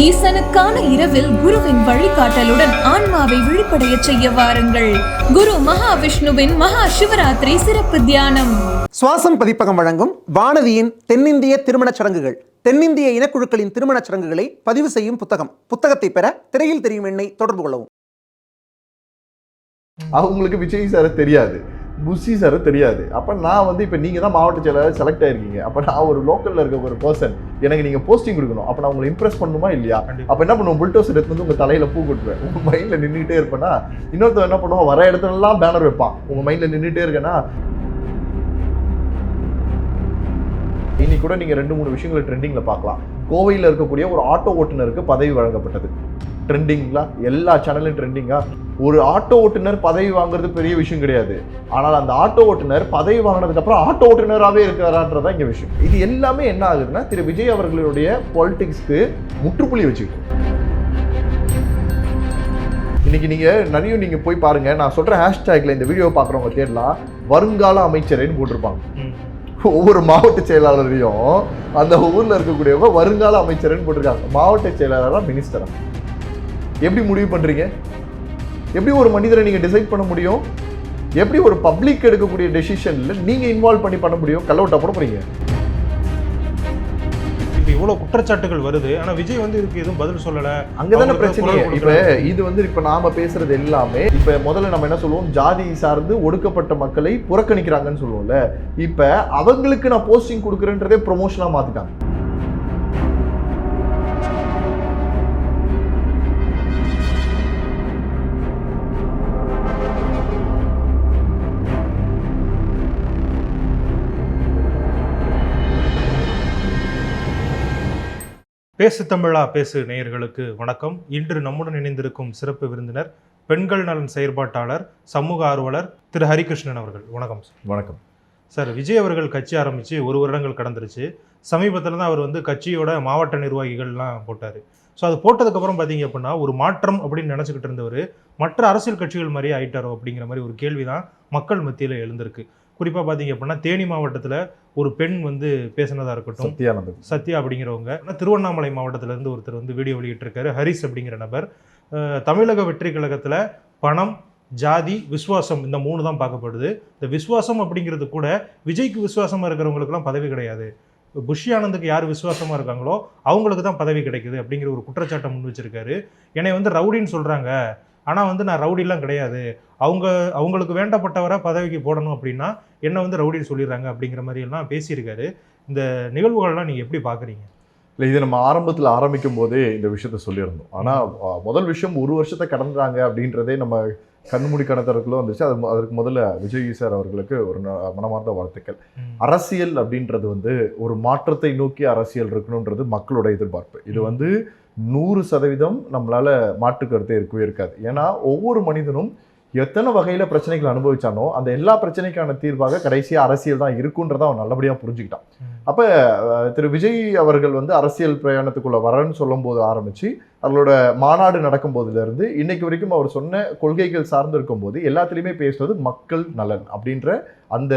ஈசனுக்கான இரவில் குருவின் வழிகாட்டலுடன் ஆன்மாவை விழிப்படைய செய்ய வாருங்கள். குரு மகாவிஷ்ணுவின் மகா சிவராத்திரி சிறப்பு தியானம். சுவாசம் பதிப்பகம் வழங்கும் வானதியின் தென்னிந்திய திருமணச் சடங்குகள், தென்னிந்திய இனக்குழுக்களின் திருமணச் சடங்குகளை பதிவு செய்யும் புத்தகம். புத்தகத்தை பெற திரையில் தெரியும் எண்ணை தொடர்பு கொள்ளவும். அவங்களுக்கு விஜய் சாரை தெரியாது, புஷி சாரை தெரியாது. அப்போ நான் வந்து இப்போ நீங்கள் தான் மாவட்ட செயலாளர் செலக்ட் ஆயிருக்கீங்க. அப்போ நான் ஒரு லோக்கலில் இருக்க ஒரு பர்சன், எனக்கு நீங்கள் போஸ்டிங் கொடுக்கணும். அப்போ நான் உங்களை இம்ப்ரெஸ் பண்ணணுமா இல்லையா? அப்போ என்ன பண்ணுவோம், புல்டோசர் எடுத்து வந்து உங்கள் தலையில் பூ கொட்டுவேன். உங்கள் மைண்டில் நின்றுட்டே இருப்பேன்னா, இன்னொருத்தர் என்ன பண்ணுவோம், வர இடத்துலலாம் பேனர் வைப்பான். உங்கள் மைண்டில் நின்றுட்டே இருக்கேன்னா, இன்னைக்கு கூட நீங்கள் 2-3 விஷயங்களை ட்ரெண்டிங்கில் பார்க்கலாம். கோவையில் இருக்கக்கூடிய ஒரு ஆட்டோ ஓட்டுநருக்கு பதவி வழங்கப்பட்டது. ட்ரெண்டிங்களா? எல்லா சேனலும் ட்ரெண்டிங்கா? ஒரு ஆட்டோ ஓட்டுநர் பதவி வாங்குறது பெரிய விஷயம் கிடையாது. ஆனால் அந்த ஆட்டோ ஓட்டுநர் பதவி வாங்கினதுக்கு அப்புறம் ஆட்டோ ஓட்டுநராகவே இருக்கிறான்றதான் இங்கே விஷயம். இது எல்லாமே என்ன ஆகுதுன்னா, திரு விஜய் அவர்களுடைய பாலிடிக்ஸ்க்கு முற்றுப்புள்ளி வச்சுக்கிட்டு இன்னைக்கு நீங்க போய் பாருங்க. நான் சொல்ற ஹேஷ்டேக்ல இந்த வீடியோ பார்க்குறவங்க தேடலாம், வருங்கால அமைச்சரேன்னு போட்டிருப்பாங்க. ஒவ்வொரு மாவட்ட செயலாளரையும் அந்த ஊர்ல இருக்கக்கூடியவங்க வருங்கால அமைச்சர்னு போட்டிருக்காங்க. மாவட்ட செயலாளரா, மினிஸ்டரா? எப்படி முடிவு பண்றீங்க? எப்படி ஒரு மனிதரை நீங்க டிசைட் பண்ண முடியும்? எப்படி ஒரு பப்ளிக் எடுக்கக்கூடிய டெசிஷன்ல நீங்க இன்வால்வ் பண்ண முடியும்? கல்லவுட்டா போட போறீங்க. இப்போ இவ்வளவு குற்றச்சாட்டுகள் வருது, ஆனா விஜய் வந்து இதுக்கு எதுவும் பதில் சொல்லல. அங்கதானே பிரச்சனை. இப்ப இது வந்து இப்ப நாம பேசுறது எல்லாமே, இப்ப முதல்ல நம்ம என்ன சொல்லுவோம், ஜாதி சார்ந்து ஒடுக்கப்பட்ட மக்களை புறக்கணிக்கிறாங்கன்னு சொல்லுவோம்ல. இப்ப அவங்களுக்கு நான் போஸ்டிங் கொடுக்குறேன்றதே ப்ரொமோஷனா மாத்திட்டாங்க. பேசு தமிழா பேசு நேயர்களுக்கு வணக்கம். இன்று நம்முடன் இணைந்திருக்கும் சிறப்பு விருந்தினர், பெண்கள் நலன் செயற்பாட்டாளர், சமூக ஆர்வலர் திரு ஹரிகிருஷ்ணன் அவர்கள். வணக்கம் சார். வணக்கம் சார். விஜய் அவர்கள் கட்சி ஆரம்பித்து 1 வருடங்கள் கடந்துருச்சு. சமீபத்தில் தான் அவர் வந்து கட்சியோட மாவட்ட நிர்வாகிகள்லாம் போட்டார். ஸோ அது போட்டதுக்கப்புறம் பார்த்தீங்க அப்படின்னா, ஒரு மாற்றம் அப்படின்னு நினச்சிக்கிட்டு இருந்தவர் மற்ற அரசியல் கட்சிகள் மாதிரியே ஆயிட்டாரோ அப்படிங்கிற மாதிரி ஒரு கேள்வி தான் மக்கள் மத்தியில் எழுந்திருக்கு. குறிப்பாக பார்த்தீங்க அப்படின்னா, தேனி மாவட்டத்தில் ஒரு பெண் வந்து பேசினதாக இருக்கட்டும், சத்யா அப்படிங்கிறவங்க. திருவண்ணாமலை மாவட்டத்திலேருந்து ஒருத்தர் வந்து வீடியோ வெளியிட்டிருக்காரு, ஹரிஸ் அப்படிங்கிற நபர். தமிழக வெற்றி கழகத்தில் பணம், ஜாதி, விசுவாசம், இந்த 3 தான் பார்க்கப்படுது. இந்த விசுவாசம் அப்படிங்கிறது கூட விஜய்க்கு விசுவாசமாக இருக்கிறவங்களுக்குலாம் பதவி கிடையாது. புஷி ஆனந்துக்கு யார் விசுவாசமாக இருக்காங்களோ அவங்களுக்கு தான் பதவி கிடைக்குது அப்படிங்கிற ஒரு குற்றச்சாட்டை முன் வச்சிருக்காரு. என்னை வந்து ரவுடின்னு சொல்கிறாங்க, ஆனால் வந்து நான் ரவுடிலாம் கிடையாது, அவங்களுக்கு வேண்டப்பட்டவரை பதவிக்கு போடணும் அப்படின்னா என்ன வந்து ரவுடின்னு சொல்லிடுறாங்க அப்படிங்கிற மாதிரியெல்லாம் பேசியிருக்காரு. இந்த நிகழ்வுகள்லாம் நீங்கள் எப்படி பார்க்குறீங்க? இல்லை, இது நம்ம ஆரம்பத்தில் ஆரம்பிக்கும் போதே இந்த விஷயத்த சொல்லியிருந்தோம். ஆனால் முதல் விஷயம் 1 வருஷத்தை கடந்துறாங்க அப்படின்றதே நம்ம கண்மூடி கணத்தருக்குள்ள வந்துச்சு. அதற்கு முதல்ல விஜய் சார் அவர்களுக்கு ஒரு மனமார்ந்த வாழ்த்துக்கள். அரசியல் அப்படின்றது வந்து ஒரு மாற்றத்தை நோக்கி அரசியல் இருக்கணுன்றது மக்களோட எதிர்பார்ப்பு. இது வந்து 100% நம்மளால மாற்று கருத்தே இருக்கவே இருக்காது. ஏன்னா ஒவ்வொரு மனிதனும் எத்தனை வகையில் பிரச்சனைகள் அனுபவிச்சானோ அந்த எல்லா பிரச்சனைக்கான தீர்வாக கடைசியாக அரசியல் தான் இருக்குன்றதை அவன் நல்லபடியாக புரிஞ்சுக்கிட்டான். அப்போ திரு விஜய் அவர்கள் வந்து அரசியல் பிரயாணத்துக்குள்ளே வரன்னு சொல்லும் போது ஆரம்பித்து அவர்களோட மாநாடு நடக்கும் போதுலேருந்து இன்னைக்கு வரைக்கும் அவர் சொன்ன கொள்கைகள் சார்ந்து இருக்கும்போது எல்லாத்துலேயுமே பேசுவது மக்கள் நலன் அப்படின்ற அந்த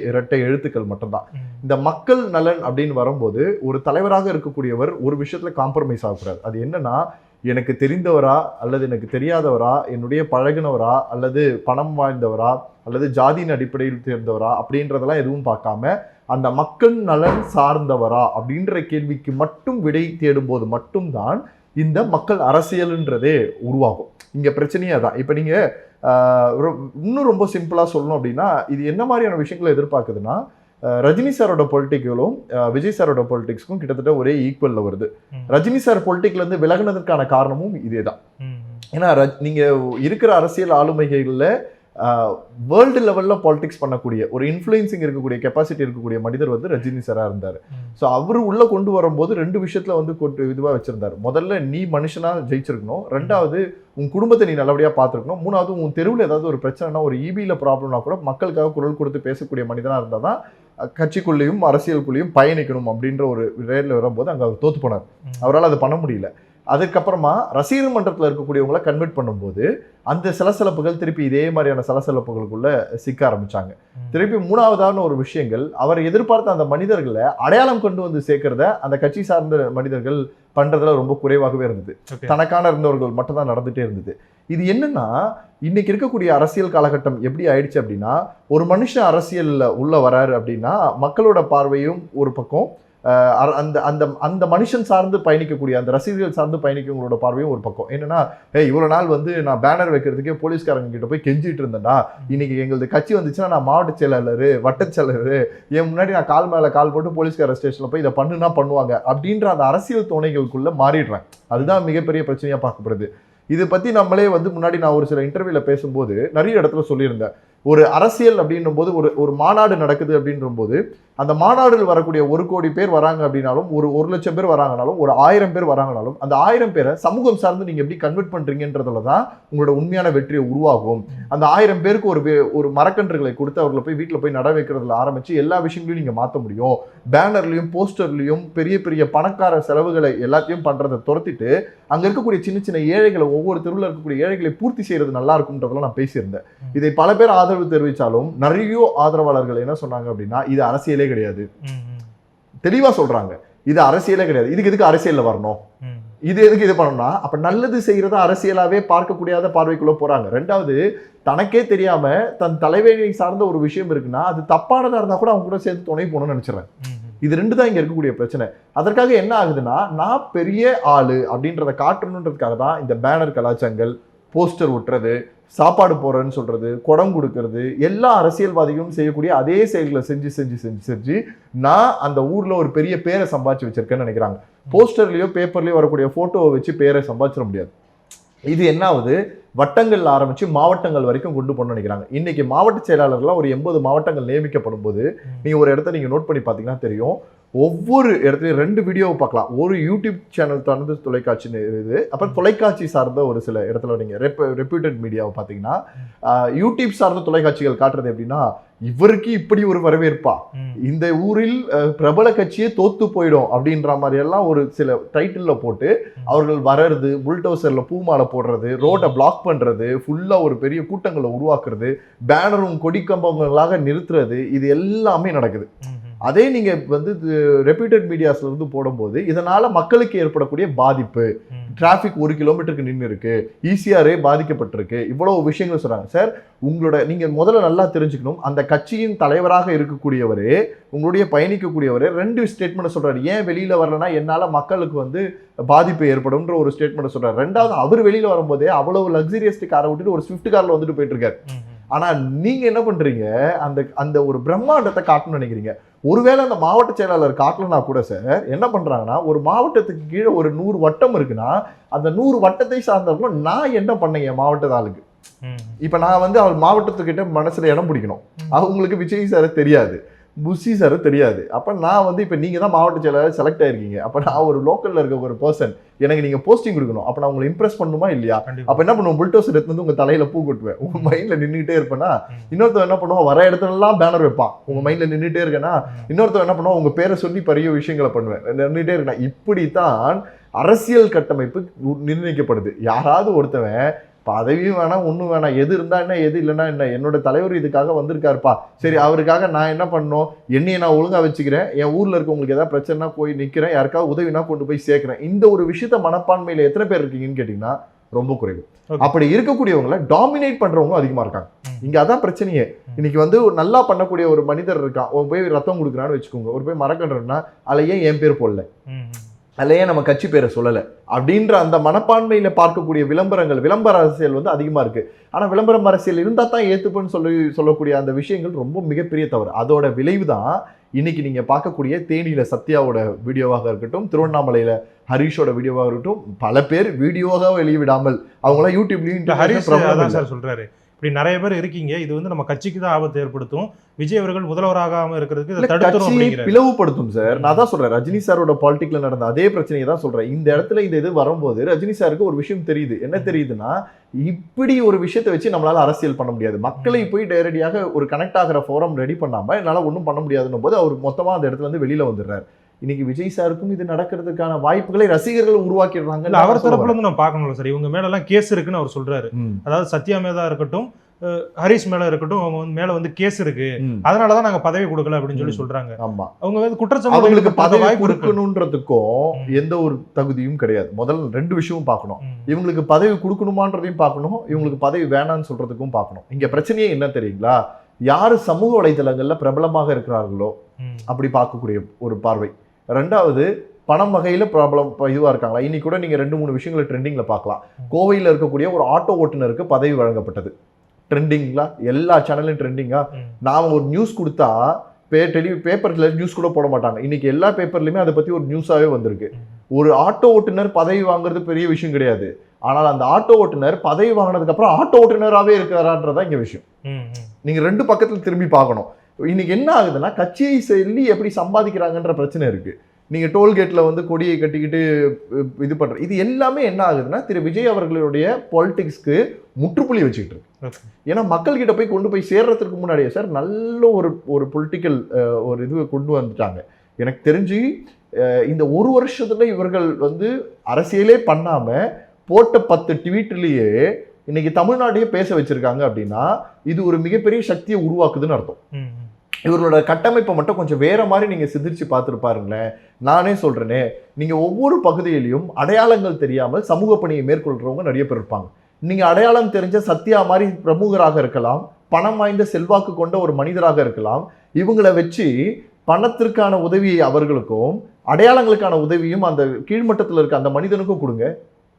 இரட்டை எழுத்துக்கள் மட்டும்தான். இந்த மக்கள் நலன் அப்படின்னு வரும்போது ஒரு தலைவராக இருக்கக்கூடியவர் ஒரு விஷயத்தில் காம்ப்ரமைஸ் ஆகக்கூடாது. அது என்னன்னா, எனக்கு தெரிந்தவரா அல்லது எனக்கு தெரியாதவரா, என்னுடைய பழகினவரா அல்லது பணம் வாய்ந்தவரா அல்லது ஜாதியின் அடிப்படையில் தேர்ந்தவரா அப்படின்றதெல்லாம் எதுவும் பார்க்காம அந்த மக்கள் நலன் சார்ந்தவரா அப்படின்ற கேள்விக்கு மட்டும் விடை தேடும்போது மட்டும்தான் இந்த மக்கள் அரசியல்ன்றதே உருவாகும். இங்கே பிரச்சனையே தான். இப்போ நீங்கள் இன்னும் ரொம்ப சிம்பிளாக சொல்லணும் அப்படின்னா, இது என்ன மாதிரியான விஷயங்களை எதிர்பார்க்குதுன்னா, ரஜினி சாரோட பொலிட்டிக்களும் விஜய் சாரோட பொலிட்டிக்ஸ்க்கும் கிட்டத்தட்ட ஒரே ஈக்குவலில் வருது. ரஜினி சார் பொலிட்டிக்லேருந்து விலகினதுக்கான காரணமும் இதே தான். ஏன்னா நீங்கள் இருக்கிற அரசியல் ஆளுமைகளில் வேர்ல்டு லெவலில் பாலிடிக்ஸ் பண்ணக்கூடிய ஒரு இன்ஃப்ளூயன்சிங் இருக்கக்கூடிய கெப்பாசிட்டி இருக்கக்கூடிய மனிதர் வந்து ரஜினி சாராக இருந்தார். ஸோ அவர் உள்ளே கொண்டு வரும்போது 2 விஷயத்தில் வந்து இதுவாக வச்சுருந்தார். முதல்ல நீ மனுஷனாக ஜெயிச்சிருக்கணும், 2வது உன் குடும்பத்தை நீ நல்லபடியாக பார்த்துருக்கணும், 3வது உன் தெருவில் ஏதாவது ஒரு பிரச்சனைனா, ஒரு இபியில் ப்ராப்ளம்னா கூட மக்களுக்காக குரல் கொடுத்து பேசக்கூடிய மனிதனாக இருந்தால் தான் கட்சிக்குள்ளேயும் அரசியலுக்குள்ளேயும் பயணிக்கணும் அப்படின்ற ஒரு ரேரில் வரும்போது அங்கே அவர் தோற்று போனார். அவரால் அதை பண்ண முடியல. அதுக்கப்புறமா ரசிகர் மன்றத்தில் இருக்கக்கூடியவங்களை கன்வெர்ட் பண்ணும்போது அந்த சலசலப்புகள் திருப்பி இதே மாதிரியான சலசலப்புகளுக்குள்ள சிக்க ஆரம்பிச்சாங்க. திருப்பி மூணாவதான ஒரு விஷயங்கள், அவர் எதிர்பார்த்த அந்த மனிதர்களை அடையாளம் கொண்டு வந்து சேர்க்கிறத அந்த கட்சி சார்ந்த மனிதர்கள் பண்றதுல ரொம்ப குறைவாகவே இருந்தது. தனக்கான இருந்தவர்கள் மட்டும் தான் நடந்துட்டே இருந்தது. இது என்னன்னா, இன்னைக்கு இருக்கக்கூடிய அரசியல் காலகட்டம் எப்படி ஆயிடுச்சு அப்படின்னா, ஒரு மனுஷன் அரசியல்ல உள்ள வராரு அப்படின்னா மக்களோட பார்வையும் ஒரு பக்கம், அந்த அந்த அந்த மனுஷன் சார்ந்து பயணிக்கக்கூடிய அந்த ரசிகர்கள் சார்ந்து பயணிக்கவங்களோட பார்வையும் ஒரு பக்கம். என்னன்னா, இவ்வளவு நாள் வந்து நான் பேனர் வைக்கிறதுக்கே போலீஸ்காரங்க கிட்ட போய் கெஞ்சிட்டு இருந்தேன்டா, இன்னைக்கு எங்களது கட்சி வந்துச்சுன்னா நான் மாவட்ட செயலாளர், வட்ட செயலாளர், என் முன்னாடி நான் கால் மேல கால் போட்டு போலீஸ்கார ஸ்டேஷன்ல போய் இதை பண்ணுனா பண்ணுவாங்க அப்படின்ற அந்த அரசியல் துணைகளுக்குள்ள மாறிடுறேன். அதுதான் மிகப்பெரிய பிரச்சனையா பார்க்கப்படுது. இதை பத்தி நம்மளே வந்து முன்னாடி நான் ஒரு சில இன்டர்வியூல பேசும்போது நிறைய இடத்துல சொல்லியிருந்தேன். ஒரு அரசியல் அப்படின்னும் போது ஒரு மாநாடு நடக்குது அப்படின்ற போது அந்த மாநாடுகள் வரக்கூடிய 1 கோடி பேர் வராங்க அப்படின்னாலும், ஒரு 1 லட்சம் பேர் வராங்கனாலும், ஒரு 1000 பேர் வராங்கனாலும், அந்த 1000 பேரை சமூகம் சார்ந்து நீங்க எப்படி கன்வெர்ட் பண்றீங்கன்றதுல தான் உங்களோட உண்மையான வெற்றியை உருவாகும். அந்த 1000 பேருக்கு ஒரு மரக்கன்றுகளை கொடுத்து அவர்களை போய் வீட்டில் போய் நட வைக்கிறதுல ஆரம்பிச்சு எல்லா விஷயங்களையும் நீங்க மாற்ற முடியும். பேனர்லையும் போஸ்டர்லையும் பெரிய பெரிய பணக்கார செலவுகளை எல்லாத்தையும் பண்றதை துரத்திட்டு அங்க இருக்கக்கூடிய சின்ன சின்ன ஏழைகளை, ஒவ்வொரு தெருவில் இருக்கக்கூடிய ஏழைகளை பூர்த்தி செய்யறது நல்லா இருக்கும்ன்றதெல்லாம் நான் பேசியிருந்தேன். இதை பல பேர் ஆதரவு தெரிவித்தாலும் நிறைய ஆதரவாளர்கள் என்ன சொன்னாங்க அப்படின்னா, இது அரசியலே கிடையாது, தெளிவா சொல்றாங்க, இது அரசியலே கிடையாது, இதுக்கு எதுக்கு அரசியல்ல வரணும், இது எதுக்கு இது பண்ணணும்னா, அப்ப நல்லது செய்யறத அரசியலாவே பார்க்கக்கூடியாத பார்வைக்குள்ள போறாங்க. ரெண்டாவது, தனக்கே தெரியாம தன் தலைவரை சார்ந்த ஒரு விஷயம் இருக்குன்னா அது தப்பானதா இருந்தா கூட அவங்க கூட சேர்ந்து துணை போகணும்னு நினைச்சிடறேன். இது 2 தான் இங்க இருக்கக்கூடிய பிரச்சனை. அதற்காக என்ன ஆகுதுன்னா, நான் பெரிய ஆளு அப்படின்றத காட்டணுன்றதுக்காக தான் இந்த பேனர் கலாச்சாரங்கள், போஸ்டர் ஒட்டுறது, சாப்பாடு போறேன்னு சொல்றது, குடம் கொடுக்கறது, எல்லா அரசியல்வாதிகளும் செய்யக்கூடிய அதே செயல்களை செஞ்சு செஞ்சு செஞ்சு செஞ்சு நான் அந்த ஊர்ல ஒரு பெரிய பேரை சம்பாதிச்சு வச்சிருக்கேன்னு நினைக்கிறாங்க. போஸ்டர்லயோ பேப்பர்லயோ வரக்கூடிய போட்டோவை வச்சு பேரை சம்பாதிச்சிட முடியாது. இது என்ன ஆகுது, வட்டங்கள்ல ஆரம்பிச்சு மாவட்டங்கள் வரைக்கும் கொண்டு போகணும்னு நினைக்கிறாங்க. இன்னைக்கு மாவட்ட செயலாளர்லாம் ஒரு 80 மாவட்டங்கள் நியமிக்கப்படும் போது நீங்க ஒரு இடத்த நீங்க நோட் பண்ணி பார்த்தீங்கன்னா தெரியும், ஒவ்வொரு இடத்துலையும் 2 வீடியோவை பார்க்கலாம். ஒரு யூடியூப் சேனல் சார்ந்த தொலைக்காட்சி இது, அப்புறம் தொலைக்காட்சி சார்ந்த ஒரு சில இடத்துல நீங்க ரெப்யூட்டட் மீடியாவை பார்த்தீங்கன்னா, யூடியூப் சார்ந்த தொலைக்காட்சிகள் காட்டுறது எப்படின்னா, இவருக்கு இப்படி ஒரு வரவேற்பா, இந்த ஊரில் பிரபல கட்சியே தோத்து போயிடும் அப்படின்ற மாதிரி எல்லாம் ஒரு சில டைட்டில்ல போட்டு அவர்கள் வர்றது, புல்டோசர்ல பூமாலை போடுறது, ரோட்டை பிளாக் பண்றது, ஃபுல்லா ஒரு பெரிய கூட்டங்களை உருவாக்குறது, பேனரும் கொடி கம்பங்களாக நிறுத்துறது, இது எல்லாமே நடக்குது. அதே நீங்க வந்து ரெப்யூட்டட் மீடியாஸ்ல இருந்து போடும்போது இதனால மக்களுக்கு ஏற்படக்கூடிய பாதிப்பு, டிராபிக் 1 கிலோமீட்டருக்கு நின்று இருக்கு, ஈசிஆரே பாதிக்கப்பட்டிருக்கு, இவ்வளவு விஷயங்கள் சொல்றாங்க. சார், உங்களோட நீங்க முதல்ல நல்லா தெரிஞ்சுக்கணும், அந்த கட்சியின் தலைவராக இருக்கக்கூடியவரே, உங்களுடைய பயணிக்கக்கூடியவரே 2 ஸ்டேட்மெண்ட் சொல்றாரு. ஏன் வெளியில வரலன்னா என்னால மக்களுக்கு வந்து பாதிப்பு ஏற்படும்ன்ற ஒரு ஸ்டேட்மெண்ட் சொல்றாரு. ரெண்டாவது, அவர் வெளியில வரும்போதே அவ்வளவு லக்ஸரியஸ்டிக் காரை விட்டுட்டு ஒரு ஸ்விஃப்ட் கார்ல வந்துட்டு போயிட்டு இருக்காரு. ஆனா நீங்க என்ன பண்றீங்க, அந்த ஒரு பிரம்மாண்டத்தை காட்டணும்னு நினைக்கிறீங்க. ஒருவேளை அந்த மாவட்ட செயலாளர் காட்டலனா கூட சார் என்ன பண்றாங்கன்னா, ஒரு மாவட்டத்துக்கு கீழே ஒரு 100 வட்டம் இருக்குன்னா அந்த 100 வட்டத்தை சார்ந்தவங்களும் நான் என்ன பண்ணேன் என் மாவட்ட ஆளுக்கு. இப்ப நான் வந்து அவர் மாவட்டத்துக்கிட்ட மனசுல இடம் பிடிக்கணும். அவங்களுக்கு விஜய் சார் தெரியாது, புஷி சார் தெரியாது. அப்ப நான் வந்து இப்ப நீங்க தான் மாவட்ட செயலாளர் செலக்ட் ஆயிருக்கீங்க. அப்ப நான் ஒரு லோக்கல்ல இருக்க ஒரு பர்சன், எனக்கு நீங்க போஸ்டிங் கொடுக்கணும். அப்ப நான் உங்களை இம்ப்ரெஸ் பண்ணுமா இல்லையா? அப்ப என்ன பண்ணுவோம், புல்டோசர் எடுத்து வந்து உங்க தலையில பூ கொட்டுவேன், உங்க மைண்ட்ல நின்றுட்டே இருப்பேன்னா. இன்னொருத்தர் என்ன பண்ணுவோம், வர இடத்துல எல்லாம் பேனர் வைப்பான், உங்க மைண்ட்ல நின்றுட்டே இருக்கேன்னா. இன்னொருத்தர் என்ன பண்ணுவோம், உங்க பேரை சொல்லி பெரிய விஷயங்களை பண்ணுவேன், நின்றுட்டே இருக்கேன். இப்படித்தான் அரசியல் கட்டமைப்பு நிர்ணயிக்கப்படுது. யாராவது ஒருத்தவன் பதவியும் வேணாம், ஒன்றும் வேணாம், எது இருந்தா என்ன எது இல்லைன்னா என்ன, என்னோட தலைவர் இதுக்காக வந்திருக்காருப்பா, சரி அவருக்காக நான் என்ன பண்ணணும், என்னையை நான் ஒழுங்கா வச்சுக்கிறேன், என் ஊர்ல இருக்கவங்களுக்கு ஏதாவது பிரச்சனைனா போய் நிற்கிறேன், யாருக்காவது உதவினா கொண்டு போய் சேர்க்கிறேன். இந்த ஒரு விஷயத்த மனப்பான்மையில எத்தனை பேர் இருக்கீங்கன்னு கேட்டீங்கன்னா ரொம்ப குறைவு. அப்படி இருக்கக்கூடியவங்களை டாமினேட் பண்றவங்க அதிகமா இருக்காங்க. இங்க அதான் பிரச்சனையே. இன்னைக்கு வந்து நல்லா பண்ணக்கூடிய ஒரு மனிதர் இருக்கான், ஒரு போய் ரத்தம் கொடுக்குறான்னு வச்சுக்கோங்க, ஒரு போய் மரக்கன்றா அதில் ஏன் என் பேர் போடல, அதில் ஏன் நம்ம கட்சி பேரை சொல்லலை அப்படின்ற அந்த மனப்பான்மையில பார்க்கக்கூடிய விளம்பர அரசியல் வந்து அதிகமா இருக்கு. ஆனா விளம்பரம் அரசியல் இருந்தா தான் ஏத்துப்பன்னு சொல்லக்கூடிய அந்த விஷயங்கள் ரொம்ப மிகப்பெரிய தவறு. அதோட விளைவு தான் இன்னைக்கு நீங்க பார்க்கக்கூடிய தேனியில சத்யாவோட வீடியோவாக இருக்கட்டும், திருவண்ணாமலையில ஹரிஷோட வீடியோவாக இருக்கட்டும், பல பேர் வீடியோவாக வெளியிடாமல் அவங்களாம் யூடியூப்லயும் ஹரிஷ் சார் சொல்றாரு, இப்படி நிறைய பேர் இருக்கீங்க, இது வந்து நம்ம கட்சிக்கு தான் ஆபத்து ஏற்படுத்தும், விஜய் அவர்கள் முதல்வராகாம இருக்கிறதுக்கு கட்சியை பிளவுபடுத்தும் சார். நான் தான் சொல்றேன், ரஜினி சாரோட பாலிடிக்ல நடந்த அதே பிரச்சனையை தான் சொல்றேன். இந்த இடத்துல இந்த இது வரும்போது ரஜினி சாருக்கு ஒரு விஷயம் தெரியுது. என்ன தெரியுதுன்னா, இப்படி ஒரு விஷயத்தை வச்சு நம்மளால அரசியல் பண்ண முடியாது, மக்களை போய் நேரடியாக ஒரு கனெக்ட் ஆகிற ஃபோரம் ரெடி பண்ணாம என்னால ஒன்றும் பண்ண முடியாதுன்னும் போது அவர் மொத்தமா அந்த இடத்துல இருந்து வெளியில வந்துடுறாரு. இன்னைக்கு விஜய் சாருக்கும் இது நடக்கிறதுக்கான வாய்ப்புகளை ரசிகர்கள் உருவாக்கிடுறாங்க. இல்ல அவர் தரப்புல இருந்து நம்ம பார்க்கணும்ல சார், இவங்க மேல எல்லாம் கேஸ் இருக்குன்னு அவர் சொல்றாரு. அதாவது சத்யா மேதா இருக்கட்டும், ஹரிஷ் மேல இருக்கட்டும், அவங்க வந்து மேல வந்து கேஸ் இருக்கு, அதனாலதான் நாங்க பதவி கொடுக்கல அப்படின்னு சொல்லி சொல்றாங்க. ஆமா, அவங்க வந்து குற்றச்சாட்டு அவங்களுக்கு பதவி கொடுக்கணுன்றதுக்கும் எந்த ஒரு தகுதியும் கிடையாது. முதல்ல 2 விஷயமும் பார்க்கணும். இவங்களுக்கு பதவி கொடுக்கணுமான்றதையும் பார்க்கணும், இவங்களுக்கு பதவி வேணான்னு சொல்றதுக்கும் பார்க்கணும். இங்க பிரச்சனையே என்ன தெரியுங்களா, யாரு சமூக வலைதளங்கள்ல பிரபலமாக இருக்கிறார்களோ அப்படி பார்க்கக்கூடிய ஒரு பார்வை. 2வது பணம் வகையில ப்ராப்ளம் இதுவா இருக்காங்களா. இன்னைக்கு கூட நீங்க 2-3 விஷயங்களை ட்ரெண்டிங்ல பார்க்கலாம். கோவையில் இருக்கக்கூடிய ஒரு ஆட்டோ ஓட்டுநருக்கு பதவி வழங்கப்பட்டது. ட்ரெண்டிங்களா, எல்லா சேனலும் ட்ரெண்டிங்கா. நாம ஒரு நியூஸ் கொடுத்தா பேப்பர்ல நியூஸ் கூட போட மாட்டாங்க. இன்னைக்கு எல்லா பேப்பர்லயுமே அதை பத்தி ஒரு நியூஸாவே வந்திருக்கு. ஒரு ஆட்டோ ஓட்டுநர் பதவி வாங்குறது பெரிய விஷயம் கிடையாது. ஆனால் அந்த ஆட்டோ ஓட்டுநர் பதவி வாங்கினதுக்கு அப்புறம் ஆட்டோ ஓட்டுநராகவே இருக்கிறான்றதான் இங்க விஷயம். நீங்க 2 பக்கத்துல திரும்பி பார்க்கணும். இன்னைக்கு என்ன ஆகுதுன்னா, கட்சியை சொல்லி எப்படி சம்பாதிக்கிறாங்கன்ற பிரச்சனை இருக்கு. நீங்க டோல்கேட்ல வந்து கொடியை கட்டிக்கிட்டு இது பண்ற இது எல்லாமே என்ன ஆகுதுன்னா, திரு விஜய் அவர்களுடைய பாலிடிக்ஸ்க்கு முற்றுப்புள்ளி வச்சுக்கிட்டு இருக்கு. ஏன்னா மக்கள் கிட்ட போய் கொண்டு போய் சேர்றதுக்கு முன்னாடியே சார் நல்ல ஒரு பொலிட்டிக்கல் ஒரு இது கொண்டு வந்துட்டாங்க. எனக்கு தெரிஞ்சு இந்த 1 வருஷத்துல இவர்கள் வந்து அரசியலே பண்ணாம போட்ட 10 ட்வீட்லயே இன்னைக்கு தமிழ்நாட்டையே பேச வச்சிருக்காங்க அப்படின்னா, இது ஒரு மிகப்பெரிய சக்தியை உருவாக்குதுன்னு அர்த்தம். இவர்களோட கட்டமைப்பை மட்டும் கொஞ்சம் வேற மாதிரி நீங்க சிந்திச்சு பார்த்துருப்பாருங்களேன். நானே சொல்றேனே, நீங்க ஒவ்வொரு பகுதியிலையும் அடையாளங்கள் தெரியாமல் சமூக பணியை மேற்கொள்றவங்க நிறைய பேர் இருப்பாங்க. நீங்க அடையாளம் தெரிஞ்ச சத்யா மாதிரி பிரமுகராக இருக்கலாம், பணம் வாய்ந்த செல்வாக்கு கொண்ட ஒரு மனிதராக இருக்கலாம். இவங்களை வச்சு பணத்திற்கான உதவி அவர்களுக்கும் அடையாளங்களுக்கான உதவியும் அந்த கீழ்மட்டத்தில் இருக்க அந்த மனிதனுக்கும் கொடுங்க.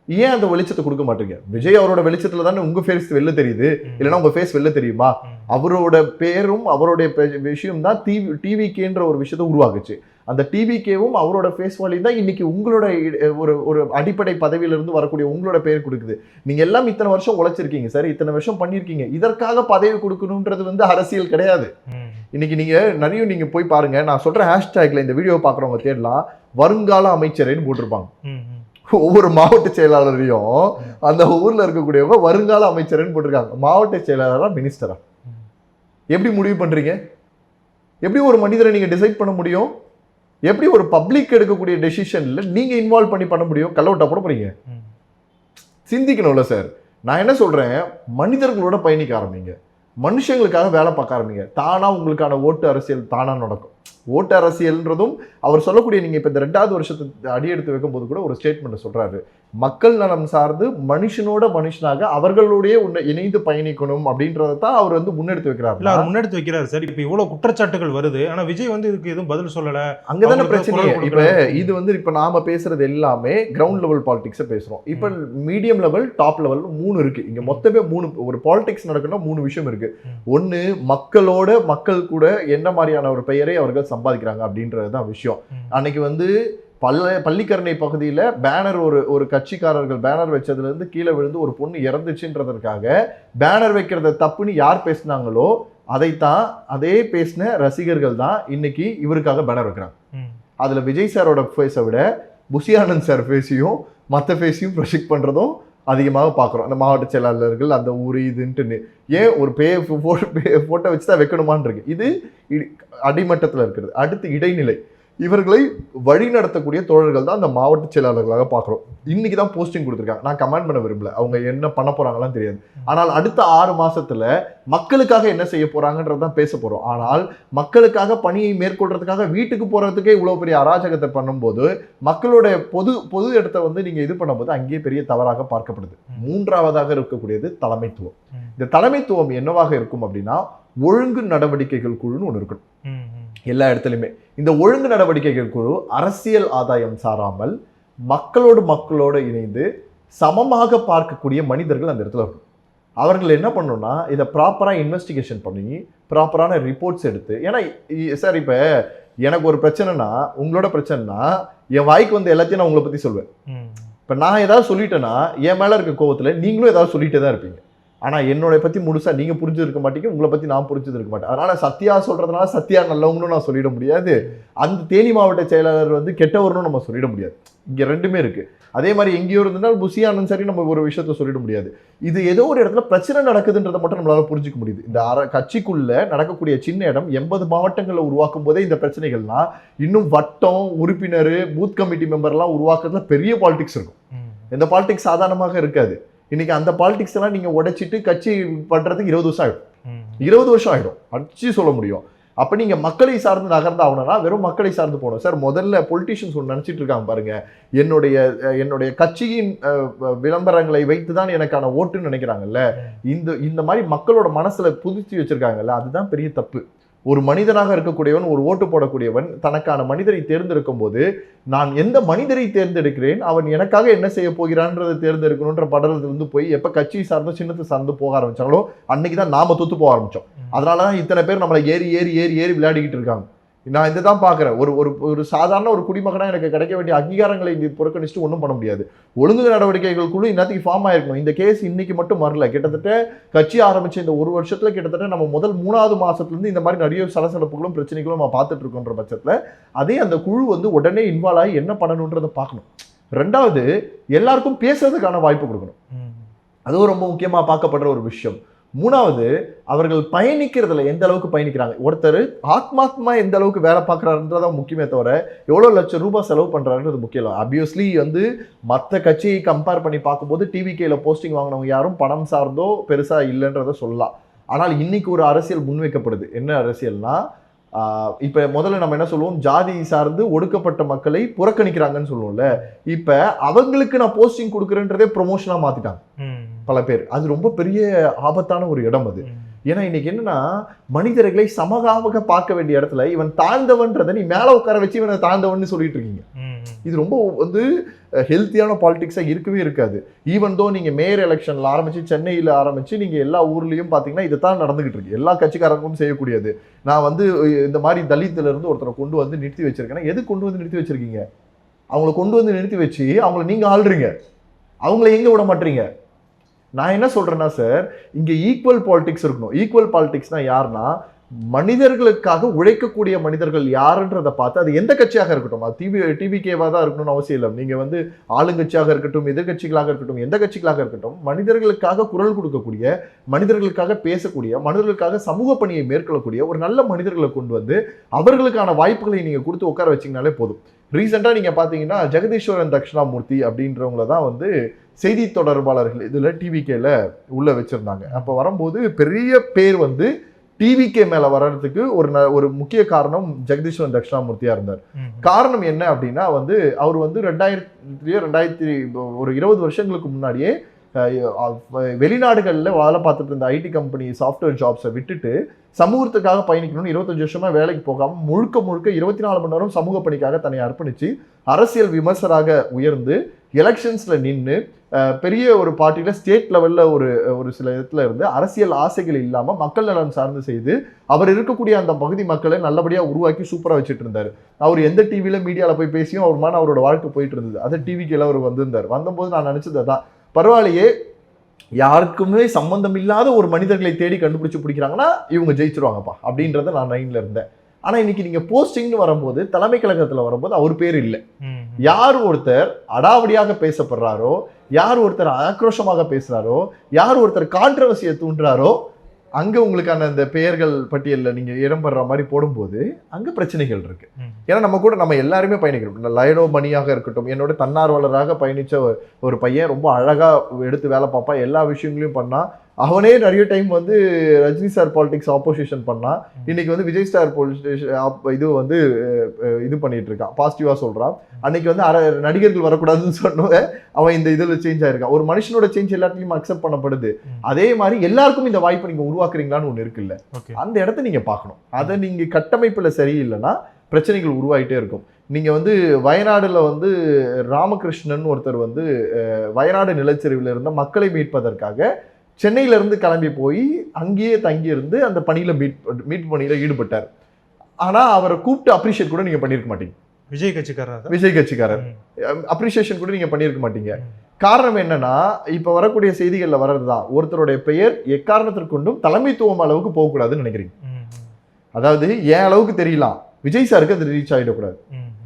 ஏன் அந்த வெளிச்சத்தை கொடுக்க மாட்டீங்க? விஜய் அவரோட வெளிச்சத்துல தானே உங்க ஃபேஸ் வெளில தெரியுது, இல்லைன்னா உங்க ஃபேஸ் வெளில தெரியுமா? அவரோட பேரும் அவருடைய விஷயம் தான் டிவிகேன்ற ஒரு விஷயத்த உருவாக்குச்சு. அந்த டிவிகேவும் அவரோட ஃபேஸ் வாலி தான் இன்னைக்கு உங்களோட ஒரு அடிப்படை பதவியிலிருந்து வரக்கூடிய உங்களோட பேர் கொடுக்குது. நீங்க எல்லாம் இத்தனை வருஷம் உழைச்சிருக்கீங்க சார், இத்தனை வருஷம் பண்ணியிருக்கீங்க. இதற்காக பதவி கொடுக்கணுன்றது வந்து அரசியல் கிடையாது. இன்னைக்கு நீங்க போய் பாருங்க, நான் சொல்ற ஹேஷ்டேக்ல இந்த வீடியோ பாக்குறவங்க தேடலாம், வருங்கால அமைச்சரேன்னு போட்டிருப்பாங்க. ஒவ்வொரு மாவட்ட செயலாளரையும் அந்த ஊர்ல இருக்கக்கூடியவங்க வருங்கால அமைச்சர்னு போட்டிருக்காங்க. மாவட்ட செயலாளரா மினிஸ்டரா எப்படி முடிவு பண்றீங்க? எப்படி ஒரு மனிதரை நீங்க டிசைட் பண்ண முடியும்? எப்படி ஒரு பப்ளிக் எடுக்கக்கூடிய டெசிஷன்ல நீங்க இன்வால்வ் பண்ண முடியும்? கல்லோட்டா போட போறீங்க? சிந்திக்கணும்ல சார். நான் என்ன சொல்றேன், மனிதர்களோட பயணிக்க ஆரம்பிங்க, மனுஷங்களுக்காக வேலை பார்க்க ஆரம்பிங்க. தானா உங்களுக்கான ஓட்டு அரசியல் தானா நடக்கும். ஓட்டு அரசியல்ன்றதும் அவர் சொல்லக்கூடிய, நீங்க இப்ப இந்த 2வது வருஷத்தை அடியெடுத்து வைக்கும் போது கூட ஒரு ஸ்டேட்மெண்ட் சொல்றாரு, மக்கள் நலம் சார்ந்து மனுஷனோட மனுஷனாக அவர்களுடைய இணைந்து பயணிக்கணும் அப்படின்றத தான் அவர் வந்து முன்னெடுத்து வைக்கிறார். இல்ல, அவர் முன்னெடுத்து வைக்கிறாரு சார். இப்ப இவ்வளவு குற்றச்சாட்டுகள் வருது, ஆனா விஜய் வந்து இதுக்கு எதுவும் பதில் சொல்லல. அங்கதானே பிரச்சனை. இப்ப இது வந்து இப்ப நாம பேசுறது எல்லாமே கிரவுண்ட் லெவல் பாலிடிக்ஸ பேசுறோம். இப்ப மீடியம் லெவல், டாப் லெவல் 3 இருக்கு. இங்க மொத்தமே 3 ஒரு பாலிடிக்ஸ் நடக்குன்னா 3 விஷயம் இருக்கு. ஒன்னு, மக்கள் கூட என்ன மாதிரியான ஒரு பெயரை அவர்கள் சம்பாதிக்கிறாங்க அப்படின்றதுதான் விஷயம். அன்னைக்கு வந்து பள்ளிக்கரணை பகுதியில் பேனர் ஒரு கட்சிக்காரர்கள் பேனர் வச்சதுல இருந்து கீழே விழுந்து ஒரு பொண்ணு இறந்துச்சுன்றதற்காக பேனர் வைக்கிறத தப்புன்னு யார் பேசினாங்களோ அதைத்தான் அதே பேசின ரசிகர்கள் தான் இன்னைக்கு இவருக்காக பேனர் வைக்கிறாங்க. அதுல விஜய் சாரோட ஃபேஸை விட புஷி ஆனந்த் சார் ஃபேஸையும் மற்ற ஃபேஸையும் ப்ரொஜெக்ட் பண்றதும் அதிகமாக பார்க்குறோம். அந்த மாவட்ட செயலாளர்கள் அந்த ஊர் இதுன்ட்டு ஏன் ஒரு போட்டோ வச்சு தான் வைக்கணுமான் இருக்கு. இது அடிமட்டத்தில் இருக்கிறது. அடுத்து இடைநிலை, இவர்களை வழி நடத்தக்கூடிய தோழர்கள் தான் அந்த மாவட்ட செயலாளர்களாக பார்க்குறோம். இன்னைக்கு தான் போஸ்டிங் கொடுத்துருக்காங்க. நான் கமெண்ட் பண்ண விரும்பல, அவங்க என்ன பண்ண போறாங்கலாம் தெரியாது. ஆனால் அடுத்த 6 மாசத்துல மக்களுக்காக என்ன செய்ய போறாங்கன்றதான் பேச போறோம். ஆனால் மக்களுக்காக பணியை மேற்கொள்றதுக்காக வீட்டுக்கு போறதுக்கே இவ்வளவு பெரிய அராஜகத்தை பண்ணும்போது மக்களோட பொது இடத்தை வந்து நீங்க இது பண்ணும்போது அங்கேயே பெரிய தவறாக பார்க்கப்படுது. 3வதாக இருக்கக்கூடியது தலைமைத்துவம். இந்த தலைமைத்துவம் என்னவாக இருக்கும் அப்படின்னா, ஒழுங்கு நடவடிக்கைகள் குழுன்னு ஒன்று இருக்கணும் எல்லா இடத்துலையுமே. இந்த ஒழுங்கு நடவடிக்கைகள் குழு அரசியல் ஆதாயம் சாராமல் மக்களோட இணைந்து சமமாக பார்க்கக்கூடிய மனிதர்கள் அந்த இடத்துல இருக்கும். அவர்கள் என்ன பண்ணணும்னா, இதை ப்ராப்பராக இன்வெஸ்டிகேஷன் பண்ணி ப்ராப்பரான ரிப்போர்ட்ஸ் எடுத்து, ஏன்னா சார் இப்போ எனக்கு ஒரு பிரச்சனைனா உங்களோட பிரச்சனைனா என் வாய்க்கு வந்து எல்லாத்தையும் நான் உங்களை பற்றி சொல்வேன். இப்போ நான் ஏதாவது சொல்லிட்டேன்னா என் மேலே இருக்க கோவத்தில் நீங்களும் ஏதாவது சொல்லிட்டே தான் இருப்பீங்க. ஆனா என்னோட பத்தி முழுசா நீங்க புரிஞ்சிருக்க மாட்டீங்க, உங்களை பத்தி நான் புரிஞ்சிருக்க மாட்டேன். அதனால சத்யா சொல்றதுனால சத்யா நல்லவங்கன்னு நான் சொல்லிட முடியாது, அந்த தேனி மாவட்ட செயலாளர் வந்து கெட்டவர்னு நம்ம சொல்லிட முடியாது. இங்க ரெண்டுமே இருக்கு. அதே மாதிரி எங்கேயோ இருந்தால் புசியானு சரி நம்ம ஒரு விஷயத்த சொல்லிட முடியாது. இது ஏதோ ஒரு இடத்துல பிரச்சனை நடக்குதுன்றதை மட்டும் நம்மளால புரிஞ்சுக்க முடியுது. இந்த கட்சிக்குள்ள நடக்கக்கூடிய சின்ன இடம் 80 மாவட்டங்களை உருவாக்கும் போதே இந்த பிரச்சனைகள்லாம் இன்னும் வட்டம், உறுப்பினர், பூத் கமிட்டி மெம்பர்லாம் உருவாக்குறதுல பெரிய பாலிடிக்ஸ் இருக்கும். இந்த பாலிடிக்ஸ் சாதாரணமாக இருக்காது. இன்னைக்கு அந்த பாலிடிக்ஸ் எல்லாம் நீங்க உடைச்சிட்டு கட்சி பண்றதுக்கு 20 வருஷம் ஆயிடும். 20 வருஷம் ஆயிடும் அடிச்சு சொல்ல முடியும். அப்ப நீங்க மக்களை சார்ந்து நகர்ந்து ஆகணும்னா வெறும் மக்களை சார்ந்து போகணும். சார் முதல்ல பொலிட்டீஷியன்ஸ் ஒன்று நினைச்சிட்டு இருக்காங்க பாருங்க, என்னுடைய கட்சியின் விளம்பரங்களை வைத்துதான் எனக்கான ஓட்டுன்னு நினைக்கிறாங்கல்ல, இந்த மாதிரி மக்களோட மனசுல புதுச்சி வச்சிருக்காங்கல்ல, அதுதான் பெரிய தப்பு. ஒரு மனிதனாக இருக்கக்கூடியவன், ஒரு ஓட்டு போடக்கூடியவன் தனக்கான மனிதரை தேர்ந்தெடுக்கும் போது நான் எந்த மனிதரை தேர்ந்தெடுக்கிறேன், அவன் எனக்காக என்ன செய்ய போகிறான்றதை தேர்ந்தெடுக்கணுன்ற படலத்துல இருந்து போய் எப்ப கட்சி சார்ந்த சின்னத்தை சார்ந்து போக ஆரம்பிச்சாங்களோ அன்னைக்குதான் நாம தொத்து போக ஆரம்பிச்சோம். அதனாலதான் இத்தனை பேர் நம்மளை ஏறி ஏறி ஏறி ஏறி விளையாடிக்கிட்டு இருக்காங்க. நான் இதுதான் பாக்குறேன். ஒரு சாதாரண ஒரு குடிமகனா எனக்கு கிடைக்க வேண்டிய அங்கீகாரங்களை இங்க புறக்கணிச்சுட்டு ஒன்றும் பண்ண முடியாது. ஒழுங்கு நடவடிக்கைகளுக்குள்ள இன்னத்துக்கு ஃபார்ம் ஆயிருக்கணும். இந்த கேஸ் இன்னைக்கு மட்டும் வரல. கிட்டத்தட்ட கட்சி ஆரம்பிச்ச இந்த ஒரு வருஷத்துல கிட்டத்தட்ட நம்ம முதல் 3வது மாசத்துல இருந்து இந்த மாதிரி நிறைய சலசலப்புகளும் பிரச்சனைகளும் நம்ம பார்த்துட்டு இருக்கோன்ற பட்சத்துல அதே அந்த குழு வந்து உடனே இன்வால்வ் ஆகி என்ன பண்ணணுன்றதை பார்க்கணும். 2வது எல்லாருக்கும் பேசுறதுக்கான வாய்ப்பு கொடுக்கணும். அதுவும் ரொம்ப முக்கியமா பார்க்கப்படுற ஒரு விஷயம். 3வது அவர்கள் பயணிக்கிறதுல எந்த அளவுக்கு பயணிக்கிறாங்க. ஒருத்தர் ஆத்மாத்மா எந்த அளவுக்கு வேலை பார்க்குறாருன்றதான் முக்கியமே தவிர எவ்வளோ லட்சம் ரூபாய் செலவு பண்ணுறாருன்றது முக்கியம் இல்லை. ஆப்வியஸ்லி வந்து மற்ற கட்சியை கம்பேர் பண்ணி பார்க்கும்போது டிவிகேல போஸ்டிங் வாங்கினவங்க யாரும் பணம் சார்ந்தோ பெருசாக இல்லைன்றதை சொல்லலாம். ஆனால் இன்னைக்கு ஒரு அரசியல் முன்வைக்கப்படுது. என்ன அரசியல்னா, இப்போ முதல்ல நம்ம என்ன சொல்லுவோம், ஜாதி சார்ந்து ஒடுக்கப்பட்ட மக்களை புறக்கணிக்கிறாங்கன்னு சொல்லுவோம்ல. இப்போ அவங்களுக்கு நான் போஸ்டிங் கொடுக்குறேன்றதே ப்ரொமோஷனாக மாற்றிட்டாங்க பல பேர். அது ரொம்ப பெரிய ஆபத்தான ஒரு இடம் அது. ஏன்னா இன்னைக்கு என்னன்னா, மனிதர்களை சமகாமக பார்க்க வேண்டிய இடத்துல இவன் தாழ்ந்தவன்றதை நீ மேல உட்கார வச்சு இவனை தாழ்ந்தவன் சொல்லிட்டு இருக்கீங்க. இது ரொம்ப வந்து ஹெல்த்தியான பாலிடிக்ஸா இருக்கவே இருக்காது. ஈவன் தோ நீங்க மேயர் எலெக்ஷன்ல ஆரம்பிச்சு சென்னையில ஆரம்பிச்சு நீங்க எல்லா ஊர்லயும் பாத்தீங்கன்னா இதுதான் நடந்துகிட்டு இருக்கு. எல்லா கட்சிக்காரங்களும் செய்யக்கூடியது. நான் வந்து இந்த மாதிரி தலித்துல இருந்து ஒருத்தரை கொண்டு வந்து நிறுத்தி வச்சிருக்கேன். எது கொண்டு வந்து நிறுத்தி வச்சிருக்கீங்க? அவங்களை கொண்டு வந்து நிறுத்தி வச்சு அவங்கள நீங்க ஆள்றீங்க, அவங்கள எங்க விட மாட்டீங்க. நான் என்ன சொல்றேன்னா சார், இங்க ஈக்குவல் பாலிடிக்ஸ் இருக்கணும். ஈக்குவல் பாலிடிக்ஸ்னா யாருன்னா, மனிதர்களுக்காக உழைக்கக்கூடிய மனிதர்கள் யாருன்றதை பார்த்து அது எந்த கட்சியாக இருக்கட்டும், அது டிவிகேவா தான் இருக்கணும்னு அவசியம் இல்லை. நீங்க வந்து ஆளுங்கட்சியாக இருக்கட்டும், எதிர்கட்சிகளாக இருக்கட்டும், எந்த கட்சிகளாக இருக்கட்டும், மனிதர்களுக்காக குரல் கொடுக்கக்கூடிய, மனிதர்களுக்காக பேசக்கூடிய, மனிதர்களுக்காக சமூக பணியை மேற்கொள்ளக்கூடிய ஒரு நல்ல மனிதர்களை கொண்டு வந்து அவர்களுக்கான வாய்ப்புகளை நீங்க கொடுத்து உட்கார வச்சிங்கனாலே போதும். ரீசெண்டா நீங்க பாத்தீங்கன்னா ஜெகதீஸ்வரன் தட்சிணாமூர்த்தி அப்படின்றவங்கள தான் வந்து செய்தி தொடர்பாளர்கள் இதுல டிவிகேல உள்ள வச்சிருந்தாங்க. அப்ப வரும்போது பெரிய பேர் வந்து டிவிகே மேல வர்றதுக்கு ஒரு முக்கிய காரணம் ஜெகதீஸ்வரன் தட்சிணாமூர்த்தியா இருந்தார். காரணம் என்ன அப்படின்னா வந்து அவர் வந்து 2020 வருஷங்களுக்கு முன்னாடியே வெளிநாடுகளில் வேலை பார்த்துட்டு இருந்த ஐடி கம்பெனி சாஃப்ட்வேர் ஜாப்ஸை விட்டுட்டு சமூகத்துக்காக பயணிக்கணும்னு 25 வருஷமா வேலைக்கு போகாமல் முழுக்க 24 மணி நேரம் சமூக பணிக்காக தன்னை அர்ப்பணிச்சு அரசியல் விமர்சராக உயர்ந்து எலெக்ஷன்ஸ்ல நின்று பெரிய ஒரு பார்ட்டியில ஸ்டேட் லெவல்ல ஒரு சில இடத்துல இருந்து அரசியல் ஆசைகள் இல்லாம மக்கள் நலன் சார்ந்து செய்து அவர் இருக்கக்கூடிய அந்த பகுதி மக்களை நல்லபடியா உருவாக்கி சூப்பரா வச்சுட்டு இருந்தாரு. அவர் எந்த டிவியில மீடியால போய் பேசியும் அவரோட வாழ்க்கை போயிட்டு இருந்தது. அதை டிவிக்கு அவர் வந்திருந்தார். வந்தபோது நான் நினைச்சது அதான், பரவாயில்லையே யாருக்குமே சம்பந்தம் இல்லாத ஒரு மனிதர்களை தேடி கண்டுபிடிச்சு பிடிக்கிறாங்கன்னா இவங்க ஜெயிச்சிருவாங்கப்பா அப்படின்றத நான் லைன்ல இருந்தேன். ஆனா இன்னைக்கு நீங்க போஸ்டிங்னு வரும்போது தலைமை கழகத்துல வரும்போது அவர் பேர் இல்லை. யார் ஒருத்தர் அடாவடியாக பேசப்படுறாரோ, யார் ஒருத்தர் ஆக்ரோஷமாக பேசுறாரோ, யார் ஒருத்தர் கான்ட்ரவர்சியை தூண்டுறாரோ அங்க உங்களுக்கான அந்த பெயர்கள் பட்டியலில் நீங்க இடம்பெற மாதிரி போடும்போது அங்க பிரச்சனைகள் இருக்கு. ஏன்னா நம்ம எல்லாருமே பயணிக்கிறோம். லயனோ மணியாக இருக்கட்டும், என்னோட தன்னார்வலராக பயணிச்ச ஒரு பையன் ரொம்ப அழகா எடுத்து வேலை பார்ப்பா, எல்லா விஷயங்களையும் பண்ணா. அவனே நிறைய டைம் வந்து ரஜினி சார் பாலிடிக்ஸ் ஆப்போசிஷன் பண்ணா. இன்னைக்கு வந்து விஜய் ஸ்டார் இது வந்து இது பண்ணிட்டு இருக்கான், பாசிட்டிவா சொல்றான். அன்னைக்கு வந்து நடிகர்கள் வரக்கூடாதுன்னு சொன்னவங்க அவன் இந்த இதுல சேஞ்ச் ஆயிருக்கான். ஒரு மனுஷனோட சேஞ்ச் எல்லாத்தையும் அக்செப்ட் பண்ணப்படுது. அதே மாதிரி எல்லாருக்கும் இந்த வாய்ப்பை நீங்க உருவாக்குறீங்களான்னு ஒண்ணு இருக்குல்ல, அந்த இடத்த நீங்க பார்க்கணும். அதை நீங்க கட்டமைப்புல சரியில்லைன்னா பிரச்சனைகள் உருவாயிட்டே இருக்கும். நீங்க வந்து வயநாடுல வந்து ராமகிருஷ்ணன் ஒருத்தர் வந்து வயநாடு நிலச்சரிவில் இருந்த மக்களை மீட்பதற்காக சென்னையில இருந்து கிளம்பி போய் அங்கேயே தங்கி இருந்து அந்த பணியில மீட்பு பணியில ஈடுபட்டார். ஆனா அவரை கூப்பிட்டு அப்ரிஷியேட் கூட நீங்க பண்ணிருக்க மாட்டீங்க. விஜய் கட்சிக்காரர் அப்ரிஷியேஷன் கூட நீங்க பண்ணிருக்க மாட்டீங்க. காரணம் என்னன்னா இப்ப வரக்கூடிய செய்திகள்ல வர்றதுதான், ஒருத்தருடைய பெயர் எக்காரணத்திற்கு கொண்டும் தலைமைத்துவம் அளவுக்கு போகக்கூடாதுன்னு நினைக்கிறீங்க. அதாவது என் அளவுக்கு தெரியலாம், விஜய் சாருக்கு அது ரீச் ஆகிடக்கூடாது.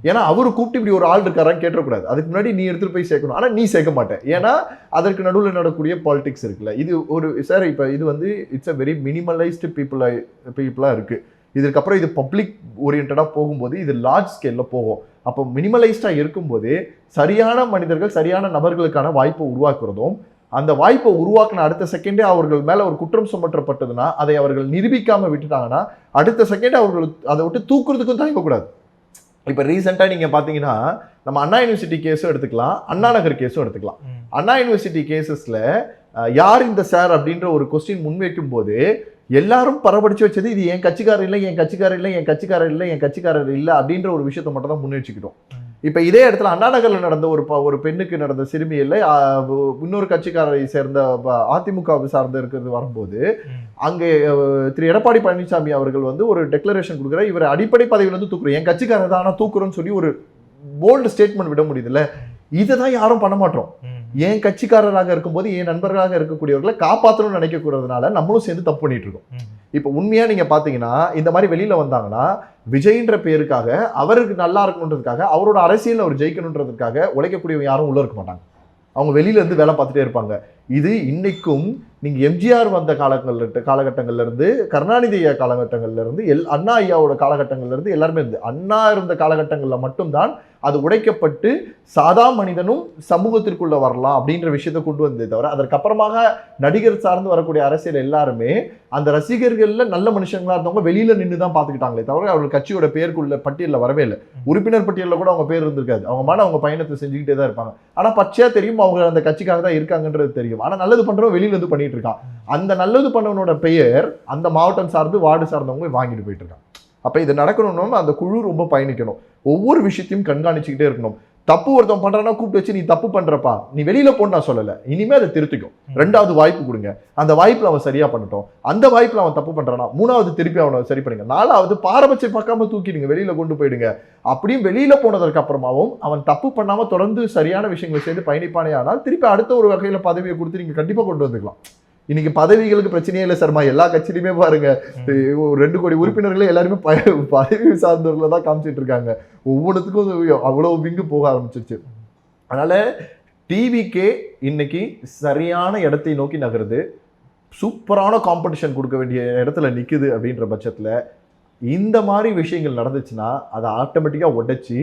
ஏன்னா அவரு கூப்பிட்டு இப்படி ஒரு ஆள் இருக்காரான்னு கேட்டக்கூடாது. அதுக்கு முன்னாடி நீ எடுத்துட்டு போய் சேர்க்கணும். ஆனா நீ சேர்க்க மாட்டேன், ஏன்னா அதற்கு நடுவில் நடக்கக்கூடிய பாலிடிக்ஸ் இருக்குல்ல. இது ஒரு சார் இப்ப இது வந்து இட்ஸ் அ வெரி மினிமலைஸ்டு பீப்புளா இருக்கு. இதுக்கப்புறம் இது பப்ளிக் ஓரியன்டா போகும்போது இது லார்ஜ் ஸ்கேல்ல போகும். அப்போ மினிமலைஸ்டா இருக்கும்போது சரியான மனிதர்கள் சரியான நபர்களுக்கான வாய்ப்பை உருவாக்குறதும், அந்த வாய்ப்பை உருவாக்கின அடுத்த செகண்டே அவர்கள் மேல ஒரு குற்றம் சுமற்றப்பட்டதுன்னா அதை அவர்கள் நிரூபிக்காம விட்டுட்டாங்கன்னா அடுத்த செகண்ட் அவர்கள் அதை விட்டு தூக்குறதுக்கும் தயங்கக்கூடாது. இப்போ ரீசெண்டாக நீங்கள் பார்த்தீங்கன்னா நம்ம அண்ணா யூனிவர்சிட்டி கேஸும் எடுத்துக்கலாம், அண்ணா நகர் கேஸும் எடுத்துக்கலாம். அண்ணா யூனிவர்சிட்டி கேசஸ்ல யார் இந்த சார் அப்படின்ற ஒரு கொஸ்டின் முன்வைக்கும் போது எல்லாரும் பரபடிச்சு வச்சது இது என் கட்சிக்காரர் இல்லை, என் கட்சிக்காரர் இல்லை, என் கட்சிக்காரர் இல்லை, என் கட்சிக்காரர் இல்லை அப்படின்ற ஒரு விஷயத்த மட்டும் தான் முன்னெடுச்சுக்கிட்டோம். இப்போ இதே இடத்துல அண்ணா நகர்ல நடந்த ஒரு பெண்ணுக்கு நடந்த சிறுமி இல்லை, இன்னொரு கட்சிக்காரரை சேர்ந்த அதிமுகவை சார்ந்து இருக்கிறது வரும்போது அங்கே திரு எடப்பாடி பழனிசாமி அவர்கள் வந்து ஒரு டெக்ளரேஷன் கொடுக்குற, இவர் அடிப்படை பதவியில இருந்து தூக்குறோம், என் கட்சிக்காரர் தான் தூக்குறோன்னு சொல்லி ஒரு போல்டு ஸ்டேட்மெண்ட் விட முடியுதுல்ல. இதை தான் யாரும் பண்ண மாட்டோம். என் கட்சிக்காரராக இருக்கும்போது என் நண்பர்களாக இருக்கக்கூடியவர்களை காப்பாற்றணும்னு நினைக்கக்கூடாதனால நம்மளும் சேர்ந்து தப்பு பண்ணிட்டு இருக்கோம். இப்போ உண்மையா நீங்க பாத்தீங்கன்னா இந்த மாதிரி வெளியில வந்தாங்கன்னா விஜய்ன்ற பேருக்காக அவருக்கு நல்லா இருக்கணுன்றதுக்காக அவரோட அரசியல் அவர் ஜெயிக்கணுன்றதுக்காக உழைக்கக்கூடியவங்க யாரும் உள்ள இருக்க மாட்டாங்க. அவங்க வெளியில இருந்து வேலை பார்த்துட்டே இருப்பாங்க. இது இன்னைக்கும் நீங்க எம்ஜிஆர் வந்த காலகட்டங்கள்ல இருந்து, கருணாநிதி ஐயா காலகட்டங்கள்ல இருந்து, அண்ணா ஐயாவோட காலகட்டங்கள்ல இருந்து எல்லாருமே இருந்து, அண்ணா இருந்த காலகட்டங்கள்ல மட்டும்தான் அது உடைக்கப்பட்டு சாதா மனிதனும் சமூகத்திற்குள்ள வரலாம் அப்படின்ற விஷயத்தை கொண்டு வந்ததே தவிர அதற்கப்புறமாக நடிகர் சார்ந்து வரக்கூடிய அரசியல் எல்லாருமே அந்த ரசிகர்கள்ல நல்ல மனுஷங்களா இருந்தவங்க வெளியில நின்று தான் பார்த்துக்கிட்டாங்களே தவிர அவர்கள் கட்சியோட பேருக்குள்ள பட்டியலில் வரவே இல்லை. உறுப்பினர் பட்டியலில் கூட அவங்க பேர் இருந்திருக்காது. அவங்க மேல அவங்க பயணத்தை செஞ்சுக்கிட்டே தான் இருப்பாங்க. ஆனா பச்சையா தெரியும் அவங்க அந்த கட்சிக்காக தான் இருக்காங்கன்றது தெரியும். ஆனா நல்லது பண்றவங்க வெளியில இருந்து பண்ணிட்டு இருக்கான். அந்த நல்லது பண்ணவனோட பெயர் அந்த மாவட்டம் சார்ந்து வார்டு சார்ந்தவங்க வாங்கிட்டு போயிட்டு இருக்கான். அப்ப இது நடக்கணும்னா அந்த குழு ரொம்ப பயணிக்கணும், ஒவ்வொரு விஷயத்தையும் கண்காணிச்சுக்கிட்டே இருக்கணும். தப்பு ஒருத்தன் பண்றானா கூப்பிட்டு வச்சு நீ தப்பு பண்றப்பா நீ வெளியில போன்னு நான் சொல்லல, இனிமே அதை திருத்திக்கும், 2வது வாய்ப்பு கொடுங்க, அந்த வாய்ப்புல அவன் சரியா பண்ணட்டும், அந்த வாய்ப்புல அவன் தப்பு பண்றானா 3வது திருப்பி அவனை சரி பண்ணுங்க, 4வது பாரபட்சம் பார்க்காம தூக்கிடுங்க, வெளியில கொண்டு போயிடுங்க. அப்படியும் வெளியில போனதற்கு அப்புறமாவும் அவன் தப்பு பண்ணாம தொடர்ந்து சரியான விஷயங்களை சேர்ந்து பயணிப்பானே ஆனால் திருப்பி அடுத்த ஒரு வகையில பதவியை கொடுத்து நீங்க கண்டிப்பா கொண்டு வந்துக்கலாம். இன்னைக்கு பதவிகளுக்கு பிரச்சனையே இல்லை சார்மா, எல்லா கட்சியிலுமே பாருங்க 2 கோடி உறுப்பினர்களே எல்லாருமே பதவி சார்ந்தவர்களை தான் காமிச்சிட்டு இருக்காங்க. ஒவ்வொன்றுத்துக்கும் அவ்வளவு விங்கு போக ஆரம்பிச்சிருச்சு. அதனால டிவிக்கே இன்னைக்கு சரியான இடத்தை நோக்கி நகருது, சூப்பரான காம்படிஷன் கொடுக்க வேண்டிய இடத்துல நிக்குது. அப்படின்ற பட்சத்துல இந்த மாதிரி விஷயங்கள் நடந்துச்சுன்னா அதை ஆட்டோமேட்டிக்கா உடைச்சி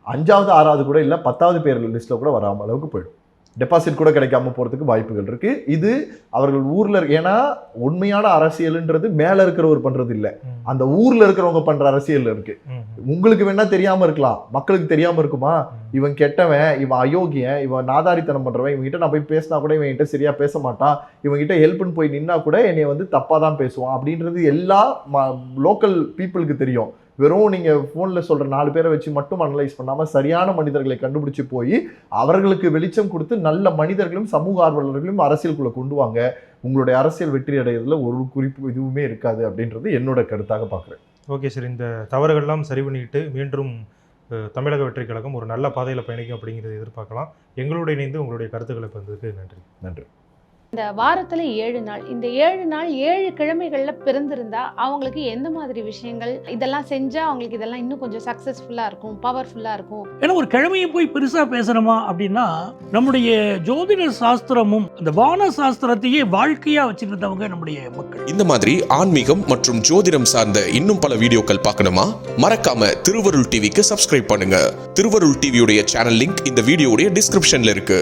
5வது 6வது கூட இல்லை 10வது பேர் லிஸ்ட்ல கூட வராம அளவுக்கு போயிடும். டெபாசிட் கூட கிடைக்காம போறதுக்கு வாய்ப்புகள் இருக்கு. இது அவர்கள் ஊர்ல ஏன்னா உண்மையான அரசியல்ன்றது மேல இருக்கிறவர் பண்றது இல்ல, அந்த ஊர்ல இருக்கிறவங்க பண்ற அரசியல் இருக்கு. உங்களுக்கு வேணா தெரியாம இருக்கலாம், மக்களுக்கு தெரியாம இருக்குமா, இவன் கெட்டவன், இவன் அயோக்கியன், இவன் நாதாரித்தனம் பண்றவன், இவங்கிட்ட நான் போய் பேசினா கூட இவன் கிட்ட சரியா பேச மாட்டான், இவங்கிட்ட ஹெல்ப்னு போய் நின்னா கூட என்னை வந்து தப்பா தான் பேசுவான் அப்படின்றது எல்லா லோக்கல் பீப்புளுக்கு தெரியும். வெறும் நீங்க போன்ல சொல்ற 4 பேரை வச்சு மட்டும் அனலைஸ் பண்ணாம சரியான மனிதர்களை கண்டுபிடிச்சு போய் அவர்களுக்கு வெளிச்சம் கொடுத்து நல்ல மனிதர்களும் சமூக ஆர்வலர்களும் அரசியலுக்குள்ள கொண்டு வாங்க. உங்களுடைய அரசியல் வெற்றி அடைகிறதுல ஒரு குறிப்பு எதுவுமே இருக்காது அப்படின்றது என்னோட கருத்தாக பார்க்குறேன். ஓகே சார், இந்த தவறுகள்லாம் சரி பண்ணிட்டு மீண்டும் தமிழக வெற்றி கழகம் ஒரு நல்ல பாதையில் பயணிக்கும் அப்படிங்கிறத எதிர்பார்க்கலாம். எங்களோட இணைந்து உங்களுடைய கருத்துக்களை பகிர்ந்ததுக்கு நன்றி. நன்றி. இந்த வாரத்துல 7 நாள், இந்த 7 நாள் 7 கிழமைகள்ல பிறந்திருந்தா அவங்களுக்கு எந்த மாதிரி விஷயங்கள் இதெல்லாம் செஞ்சா அவங்களுக்கு இதெல்லாம் இன்னும் கொஞ்சம் சக்சஸ்ஃபுல்லா இருக்கும், பவர்ஃபுல்லா இருக்கும்? ஏன்னா ஒரு கிழமையை போய் பெருசா பேசணுமா அப்படின்னா, நம்முடைய ஜோதிட சாஸ்திரமும் அந்த வான சாஸ்திரத்தையே வாழ்க்கையா வச்சிருந்தவங்க நம்முடைய மக்கள். இந்த மாதிரி ஆன்மீகம் மற்றும் ஜோதிடம் சார்ந்த இன்னும் பல வீடியோக்கள் பார்க்கணுமா? மறக்காம திருவருள் டிவிக்கு சப்ஸ்கிரைப் பண்ணுங்க. திருவருள் டிவியுடைய சேனல் லிங்க் இந்த வீடியோடைய டிஸ்கிரிப்ஷன்ல இருக்கு.